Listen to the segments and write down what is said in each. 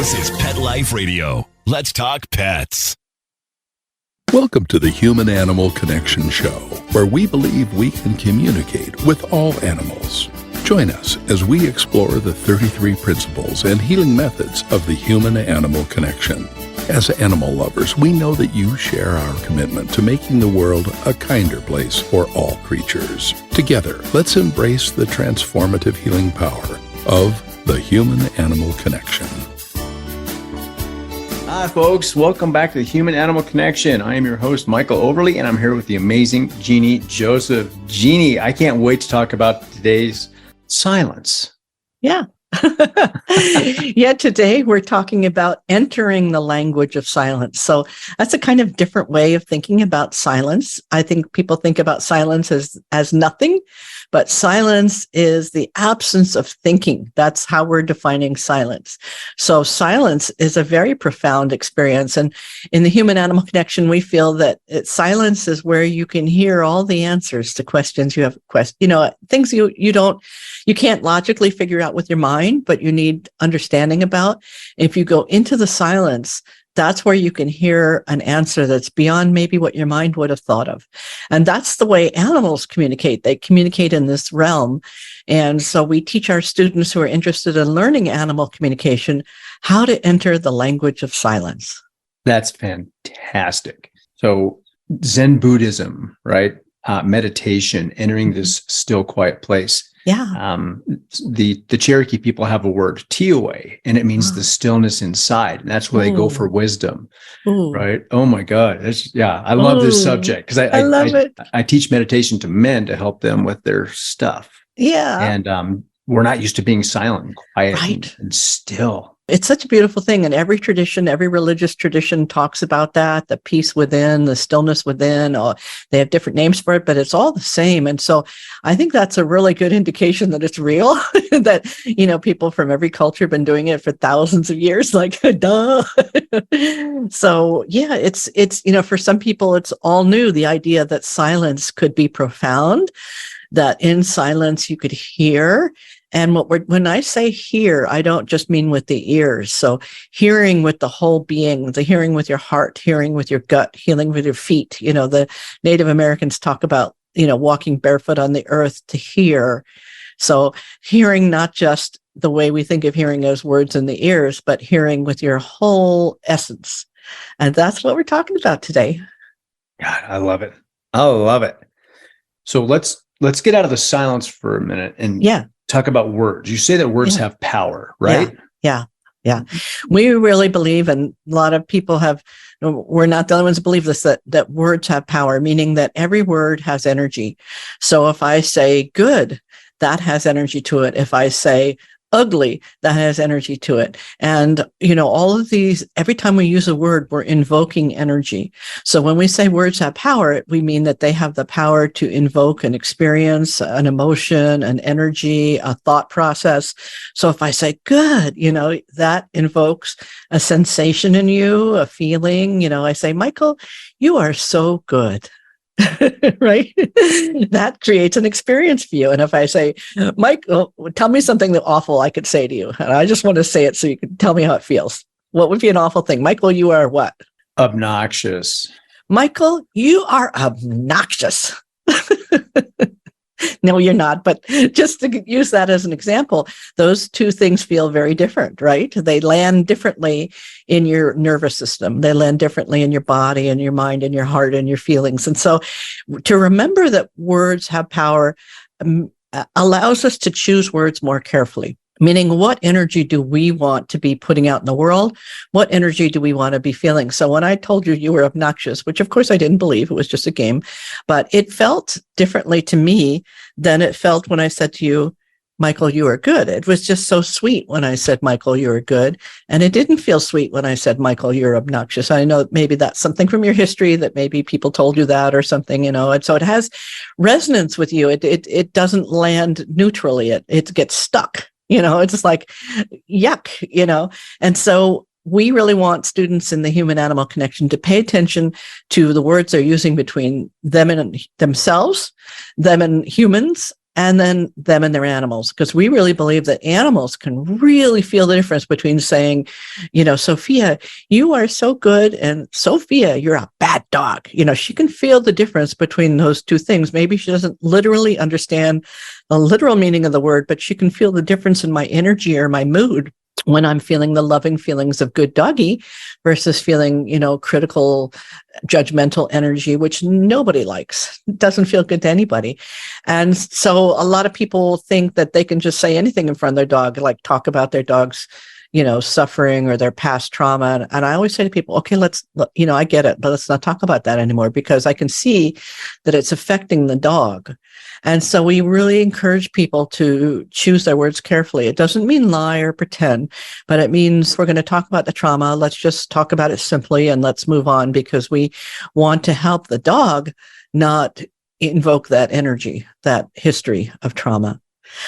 This is Pet Life Radio. Let's talk pets. Welcome to the Human Animal Connection Show, where we believe we can communicate with all animals. Join us as we explore the 33 principles and healing methods of the human animal connection. As animal lovers, we know that you share our commitment to making the world a kinder place for all creatures. Together, let's embrace the transformative healing power of the human animal connection. Hi, folks. Welcome back to the Human Animal Connection. I am your host, Michael Overly, and I'm here with the amazing Jeannie Joseph. Jeannie, I can't wait to talk about today's silence. Yeah. Yeah, today we're talking about entering the language of silence. So that's a kind of different way of thinking about silence. I think people think about silence as nothing, but silence is the absence of thinking. That's how we're defining silence. So silence is a very profound experience. And in the Human Animal Connection, we feel that silence is where you can hear all the answers to questions you have, things you can't logically figure out with your mind, but you need understanding about. If you go into the silence, that's where you can hear an answer that's beyond maybe what your mind would have thought of. And that's the way animals communicate. They communicate in this realm. And so we teach our students who are interested in learning animal communication how to enter the language of silence. That's fantastic. So Zen Buddhism, right? Meditation, entering this still, quiet place. Yeah. The Cherokee people have a word, Tiwe, and it means the stillness inside. And that's where they go for wisdom, right? Oh my God. I love this subject because I love it. I teach meditation to men to help them with their stuff. Yeah. And we're not used to being silent and quiet and still. It's such a beautiful thing. And every tradition, every religious tradition talks about that, the peace within, the stillness within. They have different names for it, but it's all the same. And so I think that's a really good indication that it's real, that, people from every culture have been doing it for thousands of years, like, duh. So yeah, it's, for some people, it's all new. The idea that silence could be profound, that in silence you could hear. And when I say hear, I don't just mean with the ears. So hearing with the whole being, the hearing with your heart, hearing with your gut, hearing with your feet. The Native Americans talk about, walking barefoot on the earth to hear. So hearing not just the way we think of hearing as words in the ears, but hearing with your whole essence. And that's what we're talking about today. God, I love it. I love it. So let's get out of the silence for a minute and talk about words. You say that words have power, right? Yeah. We really believe, and a lot of people we're not the only ones who believe this, that words have power, meaning that every word has energy. So if I say good, that has energy to it. If I say ugly, that has energy to it. And, all of these, every time we use a word, we're invoking energy. So when we say words have power, we mean that they have the power to invoke an experience, an emotion, an energy, a thought process. So if I say good, that invokes a sensation in you, a feeling. I say, Michael, you are so good. Right? That creates an experience for you. And if I say, Mike, tell me something awful I could say to you, and I just want to say it so you can tell me how it feels. What would be an awful thing? Michael, you are what? Obnoxious. Michael, you are obnoxious. No, you're not. But just to use that as an example, those two things feel very different, right? They land differently in your nervous system. They land differently in your body and your mind and your heart and your feelings. And so to remember that words have power allows us to choose words more carefully. Meaning, what energy do we want to be putting out in the world? What energy do we want to be feeling? So when I told you were obnoxious, which of course I didn't believe, it was just a game, but it felt differently to me than it felt when I said to you, Michael, you are good. It was just so sweet when I said, Michael, you are good. And it didn't feel sweet when I said, Michael, you're obnoxious. I know maybe that's something from your history, that maybe people told you that or something, and so it has resonance with you. It doesn't land neutrally. It gets stuck. It's just like, yuck, And so we really want students in the Human Animal Connection to pay attention to the words they're using between them and themselves, them and humans, and then them and their animals, because we really believe that animals can really feel the difference between saying, Sophia, you are so good, and Sophia, you're a bad dog. She can feel the difference between those two things. Maybe she doesn't literally understand the literal meaning of the word, but she can feel the difference in my energy or my mood when I'm feeling the loving feelings of good doggy versus feeling, critical, judgmental energy, which nobody likes. It doesn't feel good to anybody. And so a lot of people think that they can just say anything in front of their dog, like talk about their dog's, suffering or their past trauma. And I always say to people, okay, I get it, but let's not talk about that anymore, because I can see that it's affecting the dog. And so we really encourage people to choose their words carefully. It doesn't mean lie or pretend, but it means we're going to talk about the trauma. Let's just talk about it simply and let's move on, because we want to help the dog not invoke that energy, that history of trauma.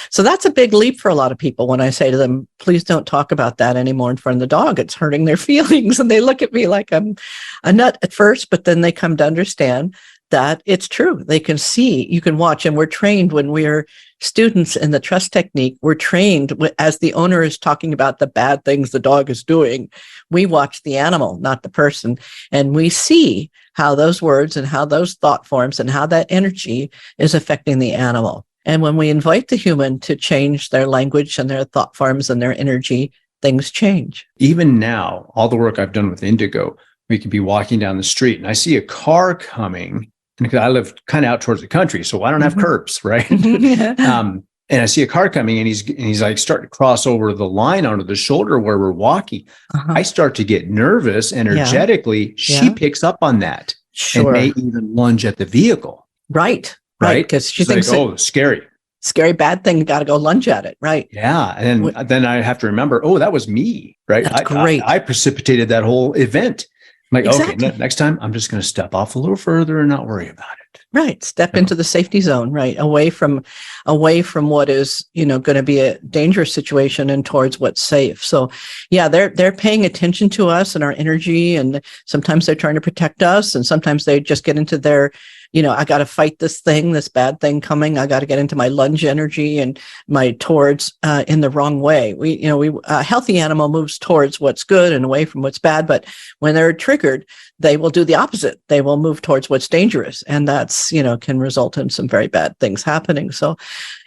So that's a big leap for a lot of people when I say to them, please don't talk about that anymore in front of the dog. It's hurting their feelings. And they look at me like I'm a nut at first, but then they come to understand that it's true. They can see, you can watch, and we're trained when we're students in the trust technique. We're trained as the owner is talking about the bad things the dog is doing. We watch the animal, not the person, and we see how those words and how those thought forms and how that energy is affecting the animal. And when we invite the human to change their language and their thought forms and their energy, things change. Even now, all the work I've done with Indigo, we could be walking down the street and I see a car coming. And I live kind of out towards the country, so I don't have curbs, right? And I see a car coming, and he's like starting to cross over the line onto the shoulder where we're walking. I start to get nervous energetically. She picks up on that and may even lunge at the vehicle. Right. Because she thinks, like, oh, scary, bad thing. Got to go lunge at it. Right. Yeah. And then I have to remember, oh, that was me. Right. That's great. I precipitated that whole event. I'm like, exactly. Okay, next time I'm just going to step off a little further and not worry about it. Right. Step into the safety zone, right? Away from what is, going to be a dangerous situation and towards what's safe. So yeah, they're paying attention to us and our energy. And sometimes they're trying to protect us. And sometimes they just get into their, I got to fight this bad thing coming. I got to get into my lunge energy and my towards in the wrong way. A healthy animal moves towards what's good and away from what's bad. But when they're triggered, they will do the opposite. They will move towards what's dangerous. And that's, can result in some very bad things happening. So,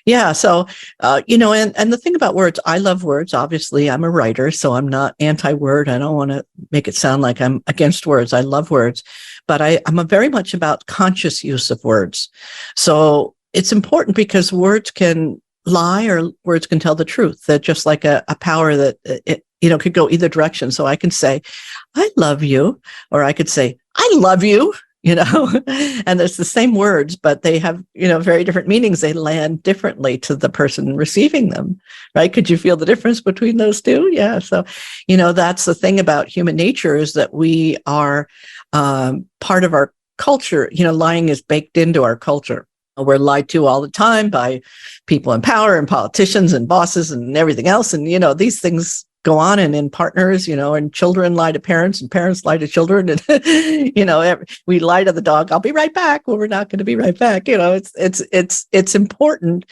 yeah. So, and the thing about words, I love words. Obviously, I'm a writer, so I'm not anti-word. I don't want to make it sound like I'm against words. I love words, but I'm very much about conscious use of words. So it's important because words can lie or words can tell the truth. They're just like a power that it could go either direction. So I can say, I love you, or I could say, I love you. And it's the same words, but they have, very different meanings. They land differently to the person receiving them, right? Could you feel the difference between those two? Yeah. So, that's the thing about human nature, is that we are part of our culture. Lying is baked into our culture. We're lied to all the time by people in power and politicians and bosses and everything else. And, these things go on, and in partners, and children lie to parents and parents lie to children. And, we lie to the dog. I'll be right back. Well, we're not going to be right back. It's important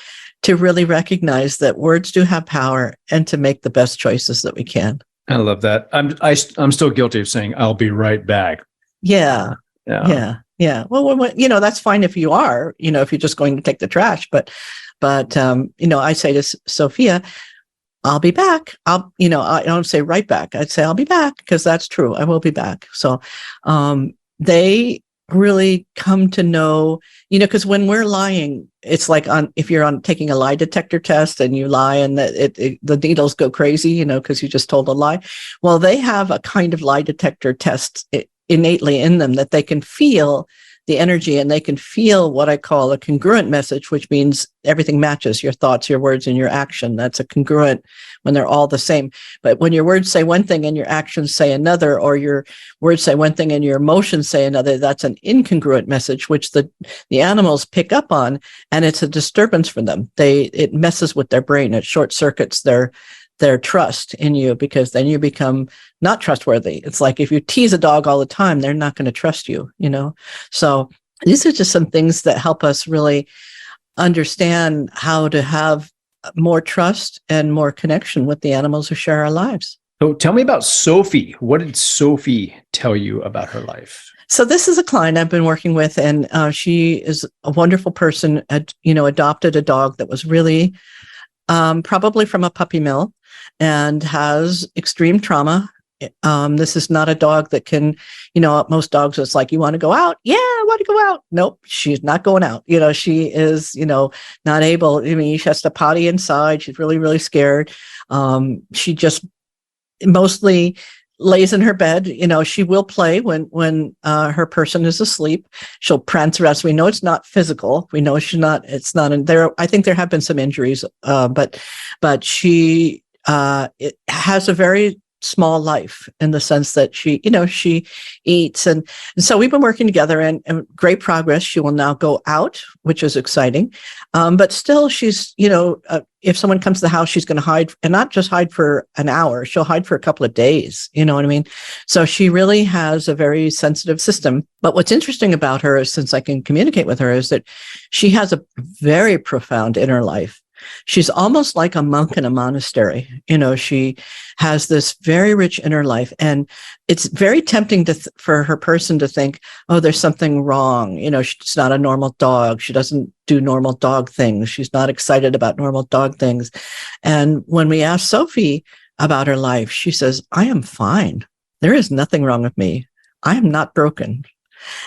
to really recognize that words do have power and to make the best choices that we can. I love that. I'm still guilty of saying, I'll be right back. Yeah. Well, that's fine if you are, if you're just going to take the trash, but I say to Sophia, I'll be back. I don't say right back. I'd say I'll be back, because that's true. I will be back. So they really come to know, because when we're lying, it's like if you're taking a lie detector test and you lie and the needles go crazy, because you just told a lie. Well, they have a kind of lie detector test innately in them, that they can feel the energy, and they can feel what I call a congruent message, which means everything matches your thoughts, your words, and your action. That's a congruent when they're all the same. But when your words say one thing and your actions say another, or your words say one thing and your emotions say another, that's an incongruent message, which the animals pick up on, and it's a disturbance for them. It messes with their brain. It short circuits their trust in you, because then you become not trustworthy. It's like if you tease a dog all the time, they're not going to trust you, So these are just some things that help us really understand how to have more trust and more connection with the animals who share our lives. So tell me about Sophie. What did Sophie tell you about her life? So this is a client I've been working with, and she is a wonderful person. Adopted a dog that was really probably from a puppy mill and has extreme trauma. This is not a dog that can, most dogs, it's like, you want to go out? Yeah, I want to go out. Nope, she's not going out. She is, not able. I mean, she has to potty inside. She's really, really scared. She just mostly lays in her bed. She will play when her person is asleep. She'll prance around. So we know it's not physical. We know it's not in there. I think there have been some injuries, but she it has a very small life in the sense that she eats. And so we've been working together and great progress. She will now go out, which is exciting. But still she's, if someone comes to the house, she's going to hide, and not just hide for an hour. She'll hide for a couple of days. You know what I mean? So she really has a very sensitive system. But what's interesting about her is, since I can communicate with her, is that she has a very profound inner life. She's almost like a monk in a monastery. She has this very rich inner life, and it's very tempting for her person to think, oh, there's something wrong. She's not a normal dog. She doesn't do normal dog things. She's not excited about normal dog things. And when we ask Sophie about her life, she says, I am fine. There is nothing wrong with me. I am not broken.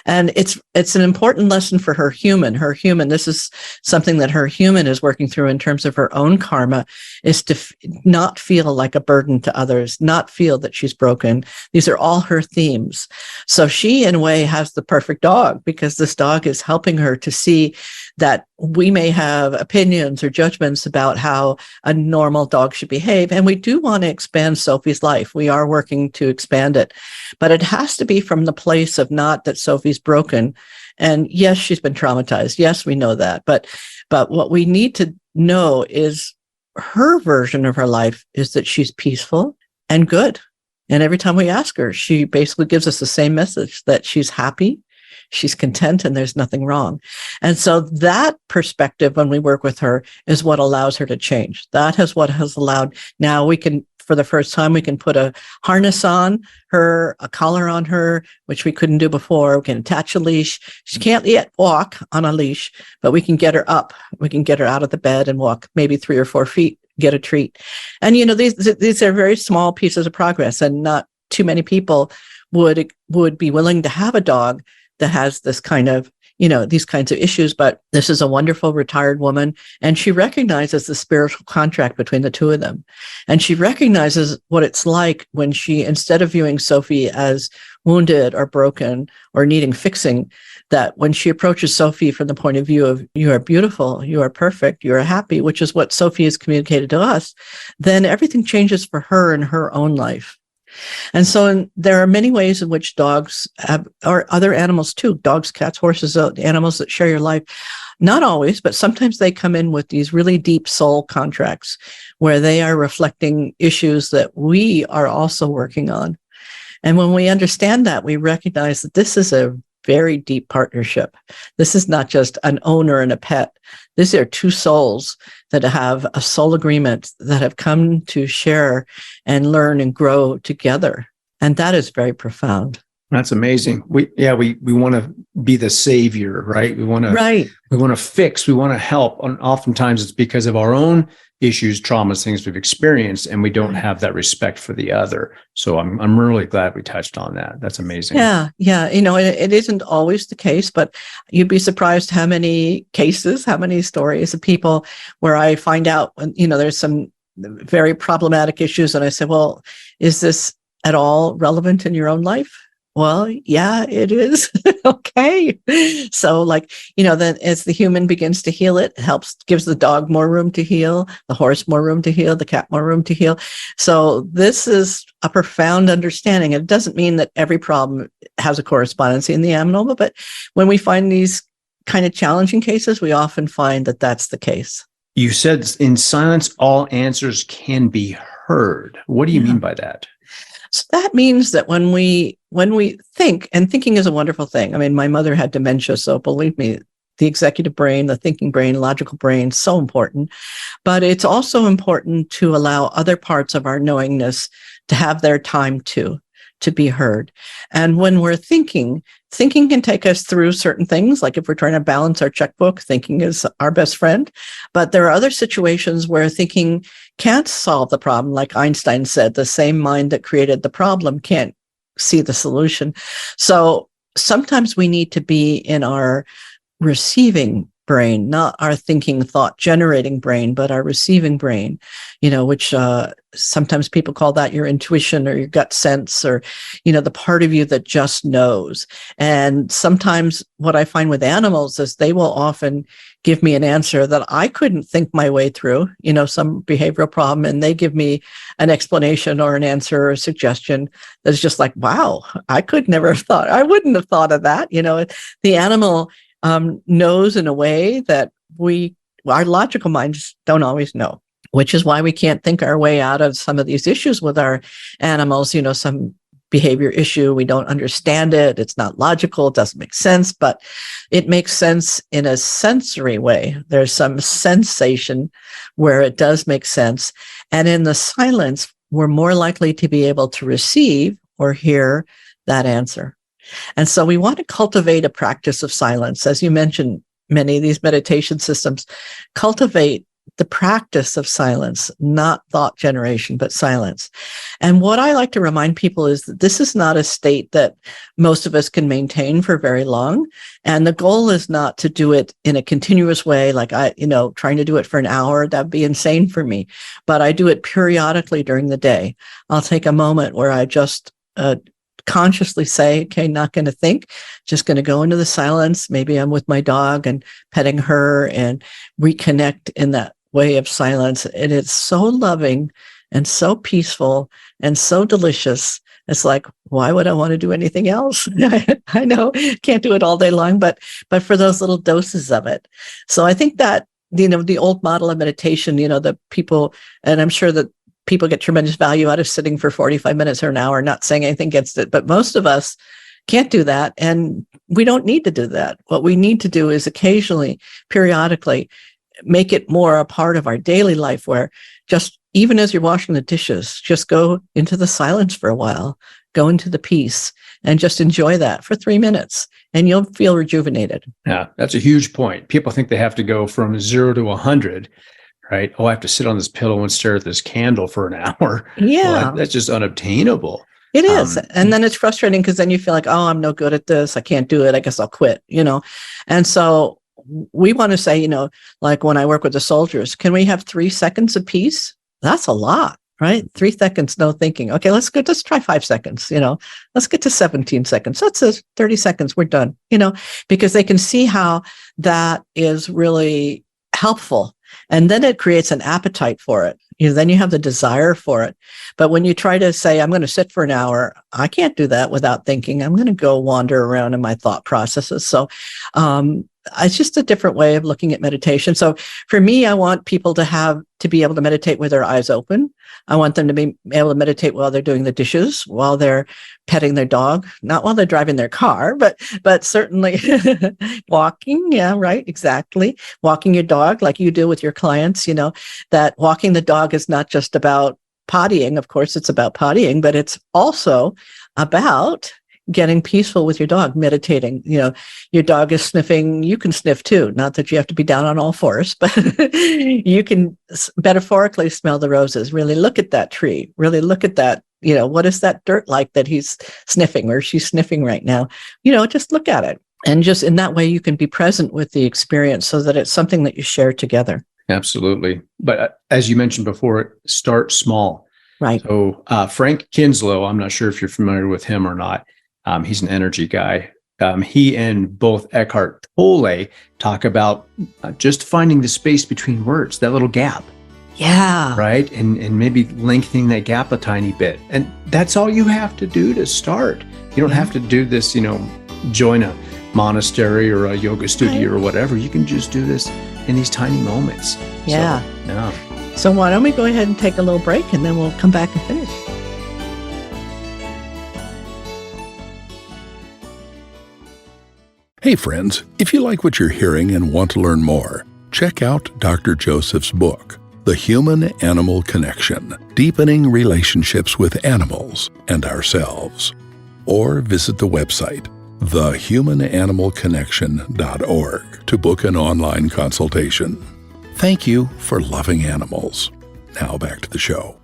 And it's an important lesson for her human. This is something that her human is working through in terms of her own karma, is to not feel like a burden to others, not feel that she's broken. These are all her themes. So she, in a way, has the perfect dog, because this dog is helping her to see that we may have opinions or judgments about how a normal dog should behave. And we do want to expand Sophie's life. We are working to expand it, but it has to be from the place of not that Sophie's broken. And yes, she's been traumatized. Yes, we know that. But what we need to know is her version of her life is that she's peaceful and good. And every time we ask her, she basically gives us the same message, that she's happy, she's content, and there's nothing wrong. And so that perspective, when we work with her, is what allows her to change. That is what has allowed. Now we can, for the first time, we can put a harness on her, a collar on her, which we couldn't do before. We can attach a leash. She can't yet walk on a leash, but we can get her up. We can get her out of the bed and walk maybe 3 or 4 feet, get a treat. And, these are very small pieces of progress, and not too many people would be willing to have a dog that has this kind of, these kinds of issues. But this is a wonderful retired woman, and she recognizes the spiritual contract between the two of them. And she recognizes what it's like when she, instead of viewing Sophie as wounded or broken or needing fixing, that when she approaches Sophie from the point of view of, you are beautiful, you are perfect, you are happy, which is what Sophie has communicated to us, then everything changes for her in her own life. And so there are many ways in which dogs have, or other animals too, dogs, cats, horses, animals that share your life. Not always, but sometimes they come in with these really deep soul contracts where they are reflecting issues that we are also working on. And when we understand that, we recognize that this is a very deep partnership. This is not just an owner and a pet. These are two souls that have a soul agreement, that have come to share and learn and grow together. And that is very profound. That's amazing. We want to be the savior, right? We want to fix, we want to help. And oftentimes it's because of our own issues, traumas, things we've experienced, and we don't have that respect for the other. So I'm really glad we touched on that. That's amazing. Yeah. It isn't always the case, but you'd be surprised how many cases, how many stories of people where I find out, there's some very problematic issues, and I say, well, is this at all relevant in your own life? Well, yeah, it is. Okay. So then as the human begins to heal it helps, gives the dog more room to heal, the horse more room to heal, the cat more room to heal. So this is a profound understanding. It doesn't mean that every problem has a correspondence in the animal, but when we find these kind of challenging cases, we often find that that's the case. You said in silence, all answers can be heard. What do you mean by that? So that means that when we think, and thinking is a wonderful thing. I mean, my mother had dementia, so believe me, the executive brain, the thinking brain, logical brain, so important. But it's also important to allow other parts of our knowingness to have their time too, to be heard. And when we're thinking can take us through certain things. Like if we're trying to balance our checkbook, thinking is our best friend. But there are other situations where thinking can't solve the problem. Like Einstein said, the same mind that created the problem can't see the solution. So sometimes we need to be in our receiving brain, not our thinking, thought generating brain, but our receiving brain, which sometimes people call that your intuition or your gut sense, or, the part of you that just knows. And sometimes what I find with animals is they will often give me an answer that I couldn't think my way through, some behavioral problem, and they give me an explanation or an answer or a suggestion that's just like, wow, I wouldn't have thought of that. The animal knows in a way that our logical minds don't always know, which is why we can't think our way out of some of these issues with our animals, some behavior issue. We don't understand it. It's not logical. It doesn't make sense, but it makes sense in a sensory way. There's some sensation where it does make sense. And in the silence, we're more likely to be able to receive or hear that answer. And so we want to cultivate a practice of silence. As you mentioned, many of these meditation systems cultivate the practice of silence, not thought generation, but silence. And what I like to remind people is that this is not a state that most of us can maintain for very long. And the goal is not to do it in a continuous way, like trying to do it for an hour. That'd be insane for me. But I do it periodically during the day. I'll take a moment where I just consciously say, okay, not going to think, just going to go into the silence. Maybe I'm with my dog and petting her and reconnect in that way of silence. And it's so loving and so peaceful and so delicious. It's like, why would I want to do anything else? I know can't do it all day long, but for those little doses of it. So I think that, the old model of meditation, the people, and I'm sure that people get tremendous value out of sitting for 45 minutes or an hour, not saying anything against it. But most of us can't do that. And we don't need to do that. What we need to do is occasionally, periodically, make it more a part of our daily life, where just even as you're washing the dishes, just go into the silence for a while, go into the peace, and just enjoy that for 3 minutes, and you'll feel rejuvenated. Yeah, that's a huge point. People think they have to go from 0 to 100. Right? Oh, I have to sit on this pillow and stare at this candle for an hour. Yeah. Well, that's just unobtainable. It is. And then it's frustrating because then you feel like, oh, I'm no good at this. I can't do it. I guess I'll quit, And so we want to say, like when I work with the soldiers, can we have 3 seconds of peace? That's a lot, right? 3 seconds, no thinking. Okay, let's try 5 seconds, let's get to 17 seconds. That's 30 seconds. We're done, because they can see how that is really helpful. And then it creates an appetite for it. Then you have the desire for it. But when you try to say, I'm going to sit for an hour, I can't do that without thinking. I'm going to go wander around in my thought processes. So it's just a different way of looking at meditation. So for me, I want people to be able to meditate with their eyes open. I want them to be able to meditate while they're doing the dishes, while they're petting their dog, not while they're driving their car, but certainly walking. Yeah, right. Exactly. Walking your dog like you do with your clients, that walking the dog is not just about pottying. Of course, it's about pottying, but it's also about getting peaceful with your dog, meditating. Your dog is sniffing, you can sniff too. Not that you have to be down on all fours, but you can metaphorically smell the roses. Really look at that tree. Really look at that. What is that dirt like that he's sniffing or she's sniffing right now? Just look at it. And just in that way, you can be present with the experience so that it's something that you share together. Absolutely. But as you mentioned before, start small. Right. So Frank Kinslow, I'm not sure if you're familiar with him or not. He's an energy guy. He and both Eckhart Tolle talk about just finding the space between words, that little gap. Yeah. Right. And maybe lengthening that gap a tiny bit. And that's all you have to do to start. You don't have to do this, join a monastery or a yoga studio or whatever. You can just do this in these tiny moments. Yeah. So why don't we go ahead and take a little break and then we'll come back and finish. Hey friends, if you like what you're hearing and want to learn more, check out Dr. Joseph's book, The Human-Animal Connection, Deepening Relationships with Animals and Ourselves. Or visit the website, thehumananimalconnection.org, to book an online consultation. Thank you for loving animals. Now back to the show.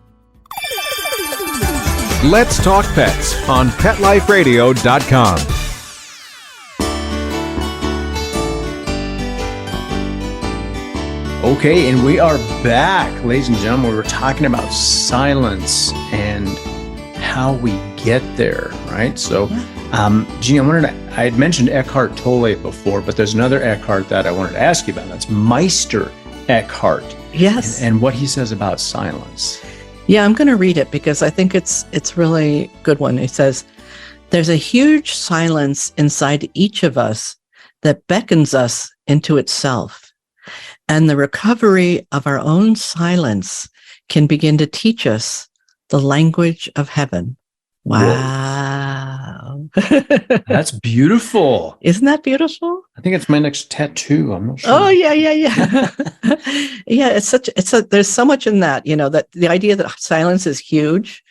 Let's Talk Pets on PetLifeRadio.com. Okay, and we are back, ladies and gentlemen. We were talking about silence and how we get there, right? So, Jean, I had mentioned Eckhart Tolle before, but there's another Eckhart that I wanted to ask you about. That's Meister Eckhart. Yes. And what he says about silence. Yeah, I'm going to read it because I think it's really a good one. He says, "There's a huge silence inside each of us that beckons us into itself. And the recovery of our own silence can begin to teach us the language of heaven." Wow. That's beautiful. Isn't that beautiful? I think it's my next tattoo. I'm not sure. Oh, yeah. Yeah, there's so much in that, that the idea that silence is huge,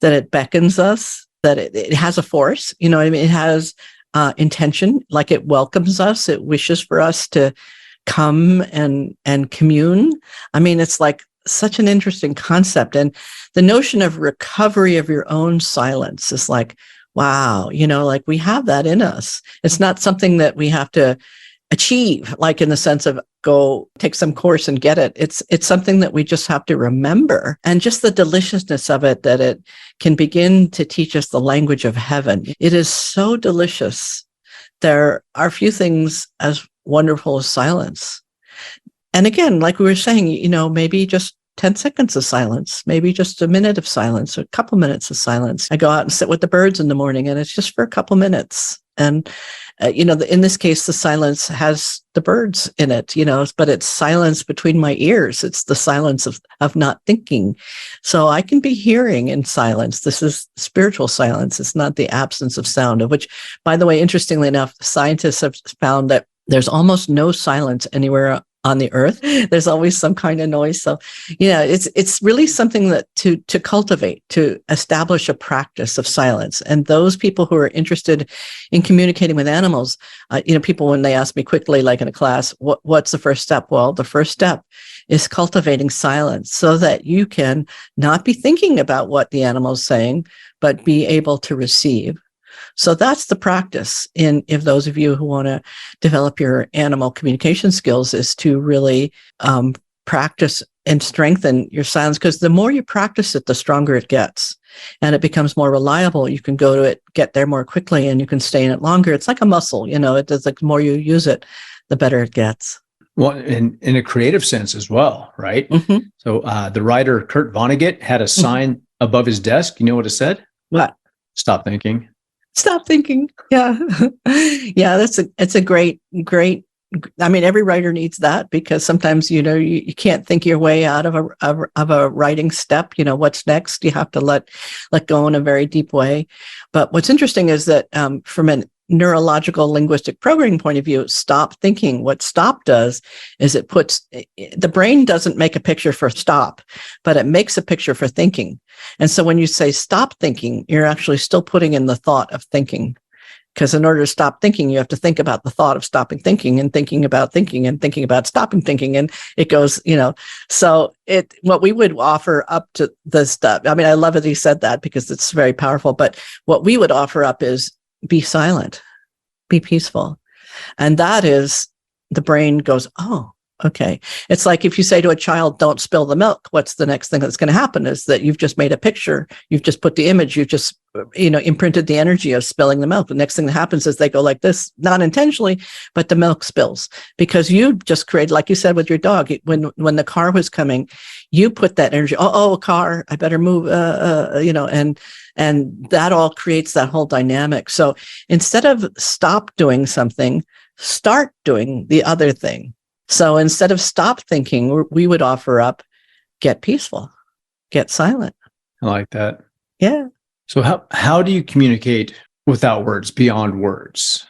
that it beckons us, that it has a force, it has intention, like it welcomes us. It wishes for us to come and commune. I mean, it's like such an interesting concept. And the notion of recovery of your own silence is like, wow, like we have that in us. It's not something that we have to achieve, like in the sense of go take some course and get it. It's something that we just have to remember. And just the deliciousness of it, that it can begin to teach us the language of heaven. It is so delicious. There are few things as wonderful as silence. And again, like we were saying, maybe just 10 seconds of silence, maybe just a minute of silence, or a couple minutes of silence. I go out and sit with the birds in the morning, and it's just for a couple minutes. And, in this case, the silence has the birds in it, but it's silence between my ears. It's the silence of not thinking. So I can be hearing in silence. This is spiritual silence. It's not the absence of sound, of which, by the way, interestingly enough, scientists have found that there's almost no silence anywhere on the earth. There's always some kind of noise. So, it's really something that to cultivate, to establish a practice of silence. And those people who are interested in communicating with animals, people, when they ask me quickly, like in a class, what's the first step? Well, the first step is cultivating silence so that you can not be thinking about what the animal is saying, but be able to receive. So that's the practice. If those of you who want to develop your animal communication skills, is to really practice and strengthen your silence, because the more you practice it, the stronger it gets, and it becomes more reliable. You can go to it, get there more quickly, and you can stay in it longer. It's like a muscle, it does. Like the more you use it, the better it gets. Well, in a creative sense as well, right? Mm-hmm. So the writer Kurt Vonnegut had a sign above his desk. You know what it said? What? Stop thinking. Stop thinking. Yeah. Yeah. It's a great, I mean, every writer needs that, because sometimes, you can't think your way out of a writing step. What's next? You have to let go in a very deep way. But what's interesting is that from a neurological linguistic programming point of view, stop thinking, what stop does is the brain doesn't make a picture for stop, but it makes a picture for thinking. And so when you say stop thinking, you're actually still putting in the thought of thinking. Because in order to stop thinking, you have to think about the thought of stopping thinking, and thinking about thinking, and thinking about stopping thinking. And it goes, so what we would offer up to the stuff. I mean, I love that he said that, because it's very powerful. But what we would offer up is be silent, be peaceful. And that is, the brain goes, oh, okay. It's like if you say to a child, don't spill the milk, what's the next thing that's going to happen is that you've just made a picture. You've just put the image. You've just, imprinted the energy of spilling the milk. The next thing that happens is they go like this, not intentionally, but the milk spills, because you just created, like you said with your dog, when the car was coming, you put that energy, a car, I better move, and that all creates that whole dynamic. So instead of stop doing something, start doing the other thing. So instead of stop thinking, we would offer up, get peaceful, get silent. I like that. Yeah. So how do you communicate without words, beyond words?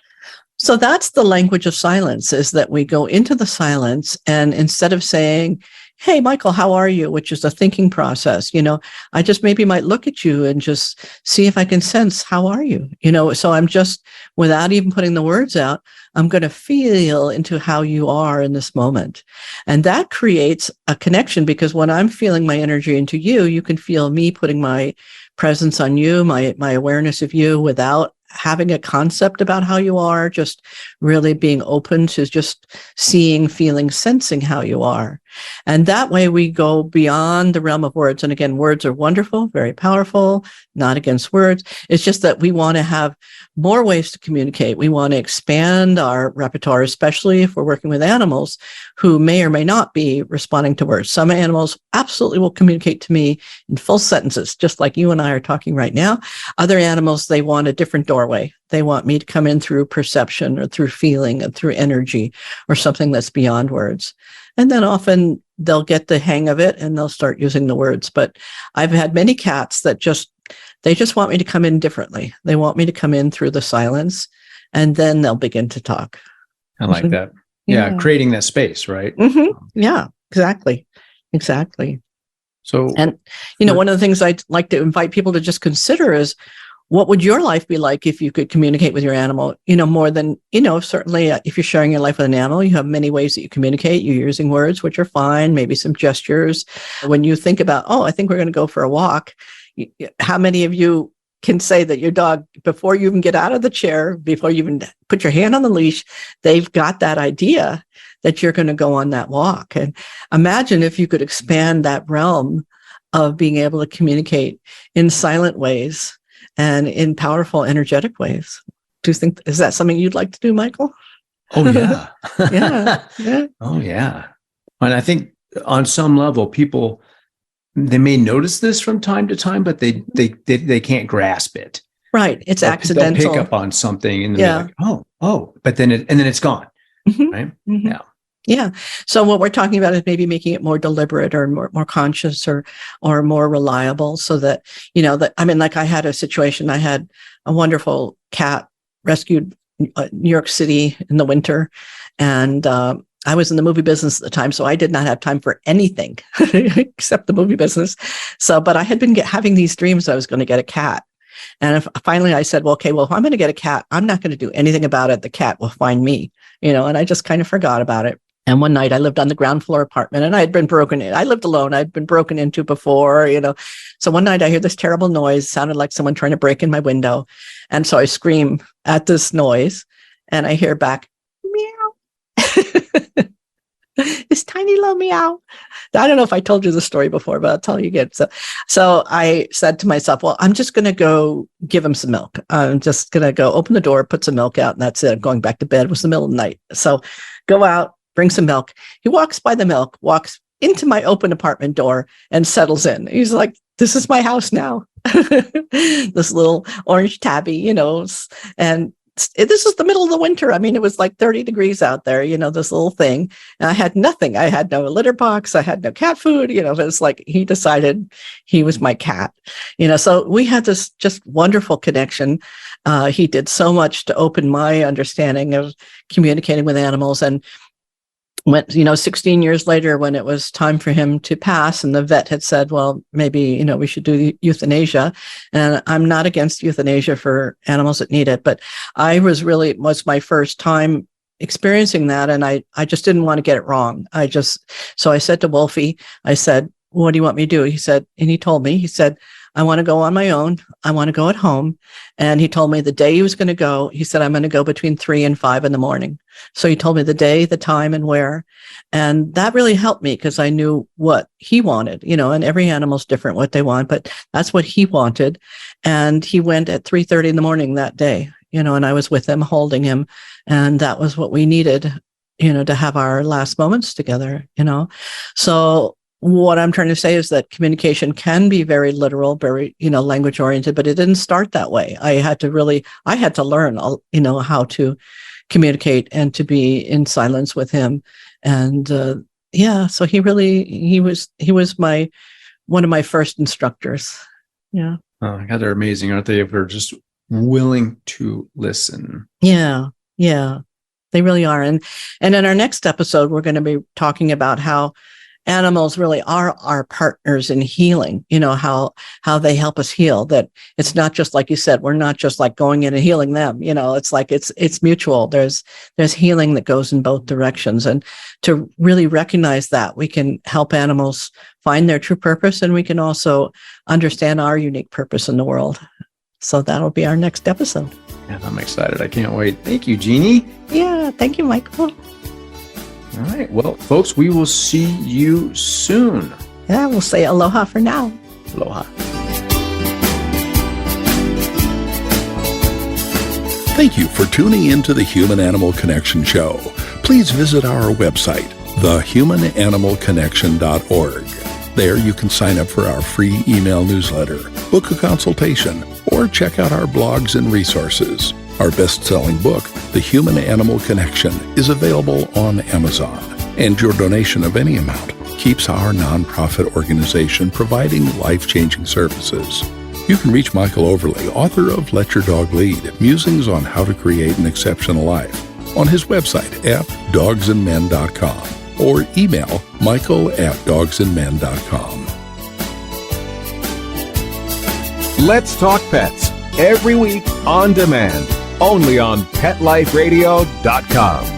So that's the language of silence, is that we go into the silence, and instead of saying, hey, Michael, how are you? Which is a thinking process. I just maybe might look at you and just see if I can sense, how are you? So I'm just, without even putting the words out, I'm going to feel into how you are in this moment. And that creates a connection, because when I'm feeling my energy into you, you can feel me putting my presence on you, my awareness of you, without having a concept about how you are, just really being open to just seeing, feeling, sensing how you are. And that way we go beyond the realm of words. And again, words are wonderful, very powerful, not against words. It's just that we want to have more ways to communicate. We want to expand our repertoire, especially if we're working with animals who may or may not be responding to words. Some animals absolutely will communicate to me in full sentences, just like you and I are talking right now. Other animals, they want a different doorway. They want me to come in through perception or through feeling and through energy or something that's beyond words. And then often they'll get the hang of it and they'll start using the words. But I've had many cats that they just want me to come in differently. They want me to come in through the silence, and then they'll begin to talk. I like that. Yeah. Creating that space, right? Mm-hmm. Yeah, exactly. So, and, one of the things I'd like to invite people to just consider is, what would your life be like if you could communicate with your animal? More than, certainly if you're sharing your life with an animal, you have many ways that you communicate. You're using words, which are fine, maybe some gestures. When you think about, I think we're going to go for a walk, how many of you can say that your dog, before you even get out of the chair, before you even put your hand on the leash, they've got that idea that you're going to go on that walk? And imagine if you could expand that realm of being able to communicate in silent ways and in powerful, energetic ways. Do you think, is that something you'd like to do, Michael? Oh, yeah. Yeah. Oh, yeah. And I think on some level, people, they may notice this from time to time, but they can't grasp it. Right. It's accidental. They'll pick up on something and they're like, oh, but then it's gone. Mm-hmm. Right? Mm-hmm. Yeah. Yeah. So what we're talking about is maybe making it more deliberate or more conscious or more reliable, so that, like I had a situation, I had a wonderful cat rescued New York City in the winter. And, I was in the movie business at the time, so I did not have time for anything except the movie business. So, but I had been having these dreams I was going to get a cat. And finally I said, if I'm going to get a cat, I'm not going to do anything about it. The cat will find me, and I just kind of forgot about it. And one night I lived on the ground floor apartment, and I had been broken in. I lived alone. I'd been broken into before, So one night I hear this terrible noise. It sounded like someone trying to break in my window. And so I scream at this noise, and I hear back, meow. This tiny little meow. I don't know if I told you the story before, but I'll tell you again. So I said to myself, I'm just going to go give him some milk. I'm just going to go open the door, put some milk out, and that's it. I'm going back to bed. It was the middle of the night. So go out, bring some milk. He walks by the milk, walks into my open apartment door, and settles in. He's like, this is my house now. This little orange tabby, and this is the middle of the winter. I mean, it was like 30 degrees out there, this little thing. And I had nothing. I had no litter box. I had no cat food. It was like he decided he was my cat, so we had this just wonderful connection. He did so much to open my understanding of communicating with animals. And when, 16 years later, when it was time for him to pass, and the vet had said, well, maybe, we should do euthanasia. And I'm not against euthanasia for animals that need it, but I was my first time experiencing that. And I just didn't want to get it wrong. So I said to Wolfie, I said, what do you want me to do? He said, I want to go on my own. I want to go at home. And he told me the day he was going to go, he said, I'm going to go between 3 and 5 in the morning. So he told me the day, the time, and where. And that really helped me, because I knew what he wanted, and every animal's different what they want, but that's what he wanted. And he went at 3:30 in the morning that day, and I was with him, holding him. And that was what we needed, to have our last moments together, So what I'm trying to say is that communication can be very literal, very, language oriented, but it didn't start that way. I had to learn, how to communicate and to be in silence with him. And, so he was one of my first instructors. Yeah. Oh, God, they're amazing, aren't they? If they're just willing to listen. Yeah. Yeah, they really are. And in our next episode, we're going to be talking about how animals really are our partners in healing, how they help us heal, that it's not just like you said, we're not just like going in and healing them. It's like it's mutual. There's healing that goes in both directions. And to really recognize that, we can help animals find their true purpose, and we can also understand our unique purpose in the world. So that'll be our next episode. Yeah, I'm excited. I can't wait. Thank you, Jeannie. Yeah, thank you, Michael. All right. Well, folks, we will see you soon. Yeah, we'll say aloha for now. Aloha. Thank you for tuning in to the Human Animal Connection Show. Please visit our website, thehumananimalconnection.org. There you can sign up for our free email newsletter, book a consultation, or check out our blogs and resources. Our best-selling book, The Human Animal Connection, is available on Amazon, and your donation of any amount keeps our nonprofit organization providing life-changing services. You can reach Michael Overly, author of Let Your Dog Lead, Musings on How to Create an Exceptional Life, on his website at dogsandmen.com, or email michael@dogsandmen.com. Let's Talk Pets, every week on demand, only on PetLifeRadio.com.